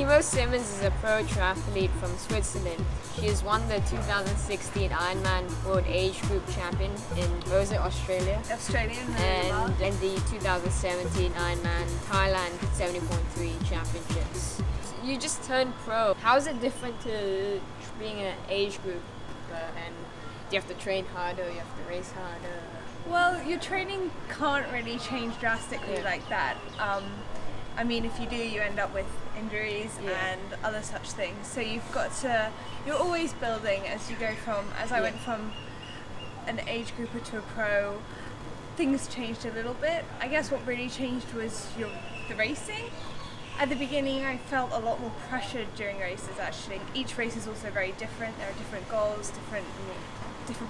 Imo Simmonds is a pro triathlete from Switzerland. She has won the 2016 Ironman World Age Group Champion in Rosa, Australia. And in the 2017 Ironman Thailand 70.3 Championships. You just turned pro. How is it different to being an age group? And do you have to train harder? You have to race harder? Well, your training can't really change drastically like that. I mean, if you do, you end up with injuries and other such things. So you're always building as you go I went from an age grouper to a pro, things changed a little bit. I guess what really changed was the racing. At the beginning, I felt a lot more pressured during races, actually. Each race is also very different. There are different goals, different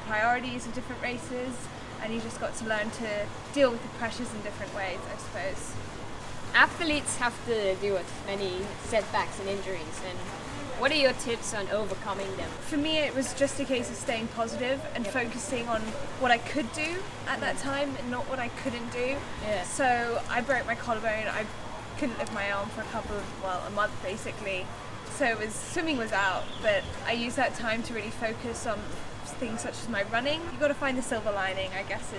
priorities of different races, and you just got to learn to deal with the pressures in different ways, I suppose. Athletes have to deal with many setbacks and injuries, and what are your tips on overcoming them? For me, it was just a case of staying positive and focusing on what I could do at that time and not what I couldn't do. So I broke my collarbone. I couldn't lift my arm for a month basically. So swimming was out, but I used that time to really focus on things such as my running. You've got to find the silver lining, I guess,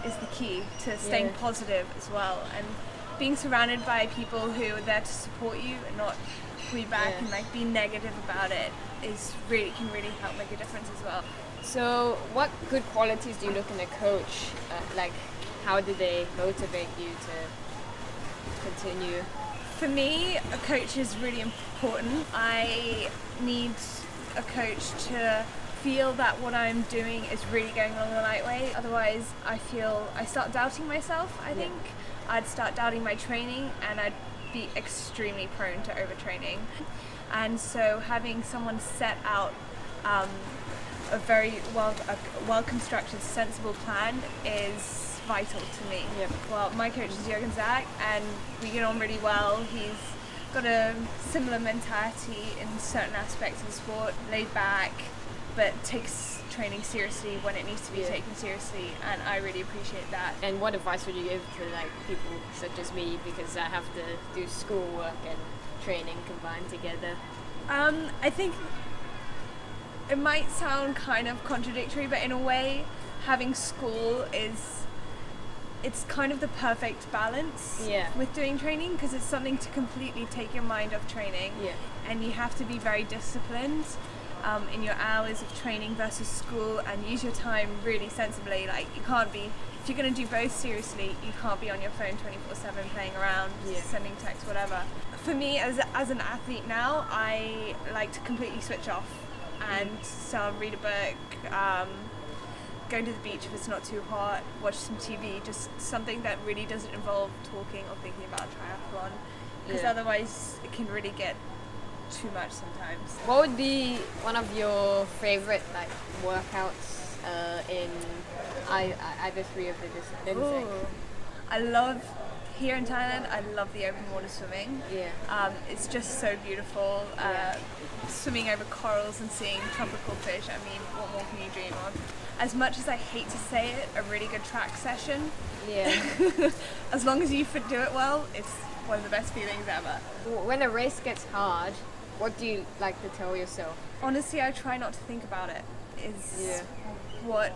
is the key to staying positive as well, and being surrounded by people who are there to support you and not pull you back and be negative about it can really help make a difference as well. So what good qualities do you look in a coach? How do they motivate you to continue? For me, a coach is really important. I need a coach to feel that what I'm doing is really going along the right way. Otherwise, I start doubting myself, I think. I'd start doubting my training, and I'd be extremely prone to overtraining. And so having someone set out a very well-constructed, sensible plan is vital to me. Well, my coach is Jürgen Zach, and we get on really well. He's got a similar mentality in certain aspects of sport, laid back, but takes training seriously when it needs to be taken seriously, and I really appreciate that. And what advice would you give to people such as me, because I have to do schoolwork and training combined together? I think it might sound kind of contradictory, but in a way, having school it's kind of the perfect balance with doing training, because it's something to completely take your mind off training, and you have to be very disciplined in your hours of training versus school, and use your time really sensibly. You can't be, if you're going to do both seriously, you can't be on your phone 24/7 playing around, sending texts, whatever. For me, as an athlete now, I like to completely switch off, and so I'll read a book, go to the beach if it's not too hot, watch some TV, just something that really doesn't involve talking or thinking about triathlon, because otherwise it can really get too much sometimes. What would be one of your favorite workouts in either three of the disciplines? I love, here in Thailand, I love the open water swimming. It's just so beautiful. Swimming over corals and seeing tropical fish, I mean, what more can you dream of? As much as I hate to say it, a really good track session. As long as you do it well, it's one of the best feelings ever. When a race gets hard, what do you like to tell yourself? Honestly, I try not to think about it. What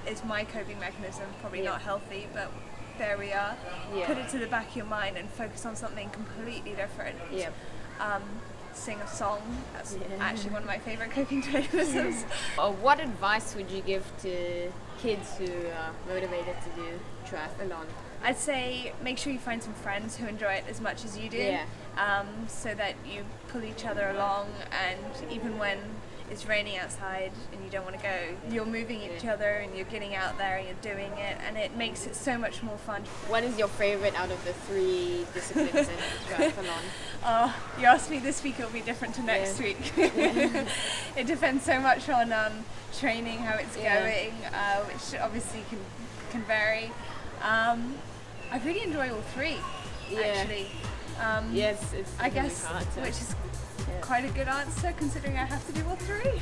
is my coping mechanism. Probably not healthy, but there we are. Put it to the back of your mind and focus on something completely different. Sing a song. That's actually one of my favorite coping mechanisms. What advice would you give to kids who are motivated to do triathlon? I'd say make sure you find some friends who enjoy it as much as you do, so that you pull each other along, and even when it's raining outside and you don't want to go, you're moving each other and you're getting out there and you're doing it, and it makes it so much more fun. What is your favorite out of the three disciplines in triathlon? You asked me this week, it'll be different to next week. It depends so much on training, how it's going, which obviously can vary. I really enjoy all three, actually. Yes, it's I guess, hard to, which is quite a good answer considering I have to do all three.